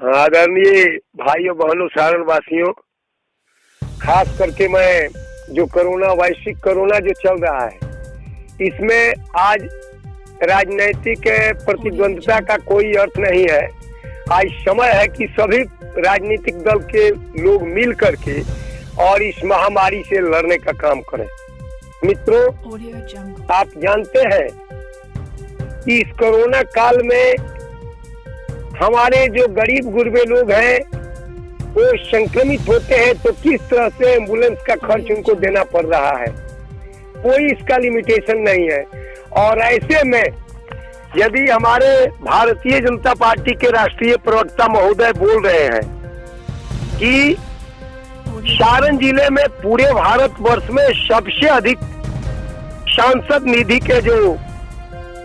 आदरणीय भाइयों बहनों सारण वासियों, खास करके मैं जो वैश्विक कोरोना जो चल रहा है, इसमें आज राजनीतिक प्रतिद्वंद्विता का कोई अर्थ नहीं है। आज समय है कि सभी राजनीतिक दल के लोग मिल करके और इस महामारी से लड़ने का काम करें। मित्रों, आप जानते हैं कि इस कोरोना काल में हमारे जो गरीब गुरबे लोग हैं वो संक्रमित होते हैं तो किस तरह से एम्बुलेंस का खर्च उनको देना पड़ रहा है, कोई इसका लिमिटेशन नहीं है। और ऐसे में यदि हमारे भारतीय जनता पार्टी के राष्ट्रीय प्रवक्ता महोदय बोल रहे हैं कि सारण जिले में पूरे भारतवर्ष में सबसे अधिक सांसद निधि के जो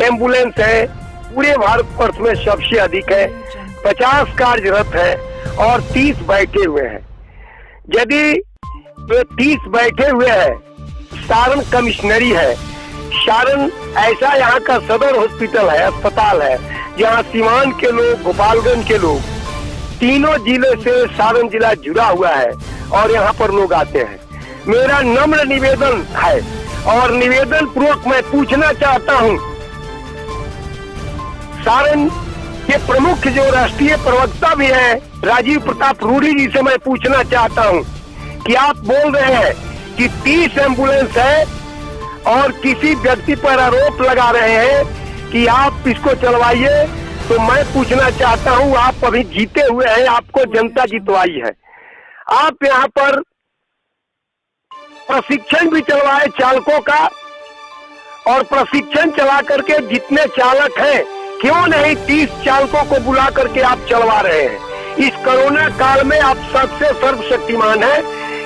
एम्बुलेंस है पूरे भारतवर्ष में सबसे अधिक है, 50 कार्यरत है और 30 बैठे हुए हैं। यदि तो 30 बैठे हुए हैं, सारण कमिश्नरी है, सारण ऐसा यहाँ का सदर हॉस्पिटल है, अस्पताल है, जहाँ सीवान के लोग, गोपालगंज के लोग, तीनों जिले से सारण जिला जुड़ा हुआ है और यहाँ पर लोग आते हैं। मेरा नम्र निवेदन है और निवेदन पूर्वक मैं पूछना चाहता हूँ, सारण के प्रमुख जो राष्ट्रीय प्रवक्ता भी हैं राजीव प्रताप रूडी जी से मैं पूछना चाहता हूं कि आप बोल रहे हैं कि 30 एम्बुलेंस है और किसी व्यक्ति पर आरोप लगा रहे हैं कि आप इसको चलवाइए, तो मैं पूछना चाहता हूं, आप अभी जीते हुए हैं, आपको जनता जितवाई है, आप यहाँ पर प्रशिक्षण भी चलवाए चालकों का और प्रशिक्षण चला करके जितने चालक हैं क्यों नहीं 30 चालकों को बुला करके आप चलवा रहे हैं। इस कोरोना काल में आप सबसे सर्वशक्तिमान है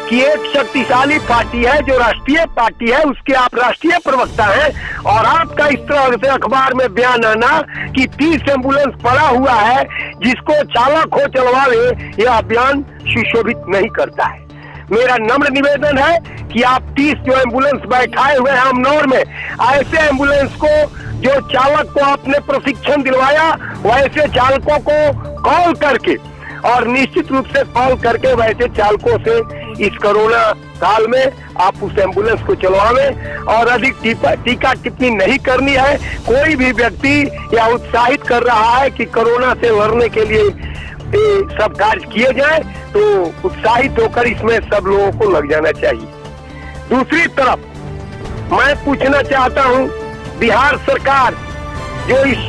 कि एक शक्तिशाली पार्टी है जो राष्ट्रीय पार्टी है, उसके आप राष्ट्रीय प्रवक्ता हैं और आपका इस तरह से अखबार में बयान आना कि 30 एम्बुलेंस पड़ा हुआ है जिसको चालक हो चलवा ले, यह बयान सुशोभित नहीं करता है। मेरा नम्र निवेदन है कि आप 30 जो एम्बुलेंस बैठाए हुए हैं अमनौर में, ऐसे एम्बुलेंस को जो चालक को आपने प्रशिक्षण दिलवाया वैसे चालकों को कॉल करके और निश्चित रूप से कॉल करके वैसे चालकों से इस कोरोना काल में आप उस एम्बुलेंस को चलवावें और अधिक टीका टिप्पणी नहीं करनी है। कोई भी व्यक्ति या उत्साहित कर रहा है कि कोरोना से लड़ने के लिए सब कार्य किए जाए तो उत्साहित होकर इसमें सब लोगों को लग जाना चाहिए। दूसरी तरफ मैं पूछना चाहता हूँ, बिहार सरकार जो इस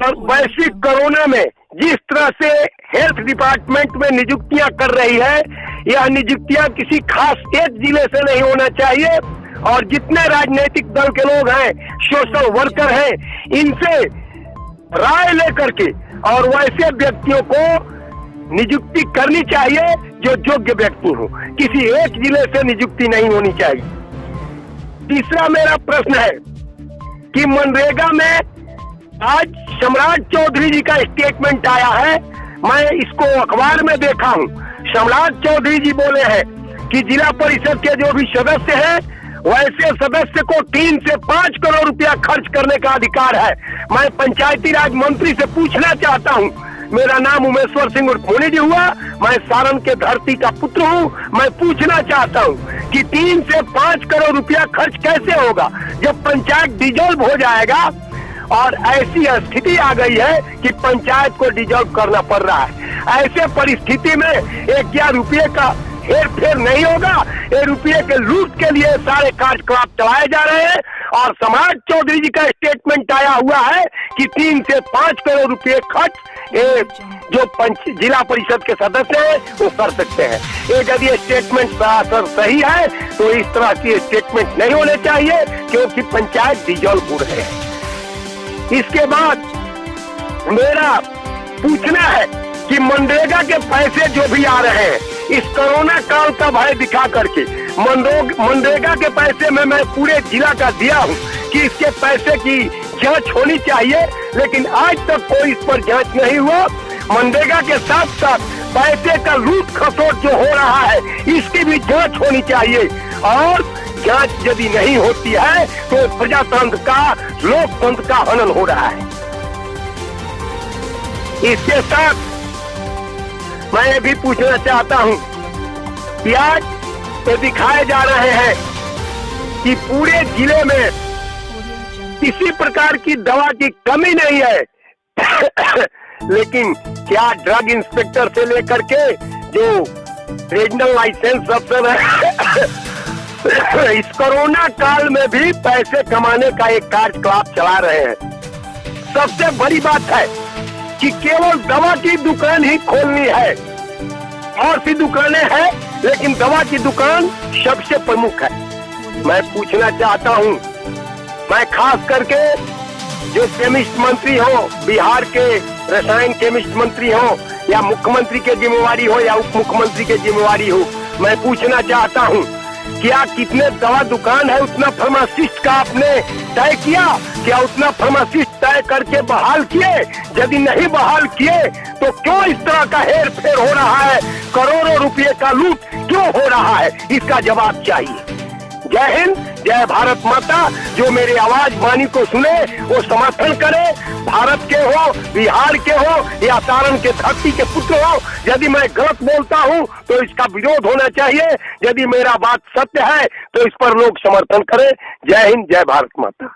वैश्विक कोरोना में जिस तरह से हेल्थ डिपार्टमेंट में नियुक्तियां कर रही है, यह नियुक्तियां किसी खास एक जिले से नहीं होना चाहिए और जितने राजनीतिक दल के लोग हैं, सोशल वर्कर हैं, इनसे राय लेकर के और वैसे व्यक्तियों को नियुक्ति करनी चाहिए जो योग्य व्यक्ति हो, किसी एक जिले से नियुक्ति नहीं होनी चाहिए। तीसरा मेरा प्रश्न है कि मनरेगा में आज सम्राट चौधरी जी का स्टेटमेंट आया है, मैं इसको अखबार में देखा हूँ। सम्राट चौधरी जी बोले हैं कि जिला परिषद के जो भी सदस्य हैं वैसे सदस्य को 3 से 5 करोड़ रुपया खर्च करने का अधिकार है। मैं पंचायती राज मंत्री से पूछना चाहता हूँ, मेरा नाम उमेश्वर सिंह उर्फ मोनी जी हुआ, मैं सारण के धरती का पुत्र हूँ, मैं पूछना चाहता हूँ कि 3 से 5 करोड़ रुपया खर्च कैसे होगा जब पंचायत डिजॉल्व हो जाएगा और ऐसी स्थिति आ गई है कि पंचायत को डिजॉल्व करना पड़ रहा है। ऐसे परिस्थिति में 11 रुपये का हेर फेर नहीं होगा, ये रुपये के लूट के लिए सारे कार्यकलाप चलाए जा रहे हैं और सम्राट चौधरी जी का स्टेटमेंट आया हुआ है कि 3 से 5 करोड़ रुपये खर्च जो जिला परिषद के सदस्य हैं वो कर सकते हैं। ये यदि स्टेटमेंट सरासर सही है तो इस तरह की स्टेटमेंट नहीं होने चाहिए क्योंकि पंचायत डिजॉल्व हो रहे हैं। इसके बाद मेरा पूछना है कि मनरेगा के पैसे जो भी आ रहे हैं इस कोरोना काल का भय दिखा करके मनरेगा के पैसे में मैं पूरे जिला का दिया हूं कि इसके पैसे की जांच होनी चाहिए, लेकिन आज तक कोई इस पर जांच नहीं हुआ। मनरेगा के साथ साथ पैसे का लूट खसोट जो हो रहा है इसकी भी जांच होनी चाहिए और जांच यदि नहीं होती है तो प्रजातंत्र का, लोकतंत्र का हनन हो रहा है। इसके साथ मैं ये भी पूछना चाहता हूँ कि आज ये दिखाए जा रहे हैं कि पूरे जिले में किसी प्रकार की दवा की कमी नहीं है लेकिन क्या ड्रग इंस्पेक्टर से लेकर के जो रीजनल लाइसेंस अफसर है इस कोरोना काल में भी पैसे कमाने का एक कार्यकलाप चला रहे हैं। सबसे बड़ी बात है कि केवल दवा की दुकान ही खोलनी है, और सी दुकानें हैं लेकिन दवा की दुकान सबसे प्रमुख है। मैं पूछना चाहता हूं, मैं खास करके जो केमिस्ट मंत्री हो, बिहार के रसायन केमिस्ट मंत्री हो, या मुख्यमंत्री की जिम्मेवारी हो या उप मुख्यमंत्री की जिम्मेवारी हो, मैं पूछना चाहता हूं क्या कितने दवा दुकान है उतना फार्मासिस्ट का आपने तय किया? क्या उतना फार्मासिस्ट तय करके बहाल किए? यदि नहीं बहाल किए तो क्यों इस तरह का हेर फेर हो रहा है? करोड़ों रुपए का लूट क्यों हो रहा है? इसका जवाब चाहिए। जय हिंद, जय भारत माता। जो मेरी आवाज वाणी को सुने वो समर्थन करे, भारत के हो, बिहार के हो या सारण के धरती के पुत्र हो। यदि मैं गलत बोलता हूं तो इसका विरोध होना चाहिए, यदि मेरा बात सत्य है तो इस पर लोग समर्थन करें। जय हिंद, जय भारत माता।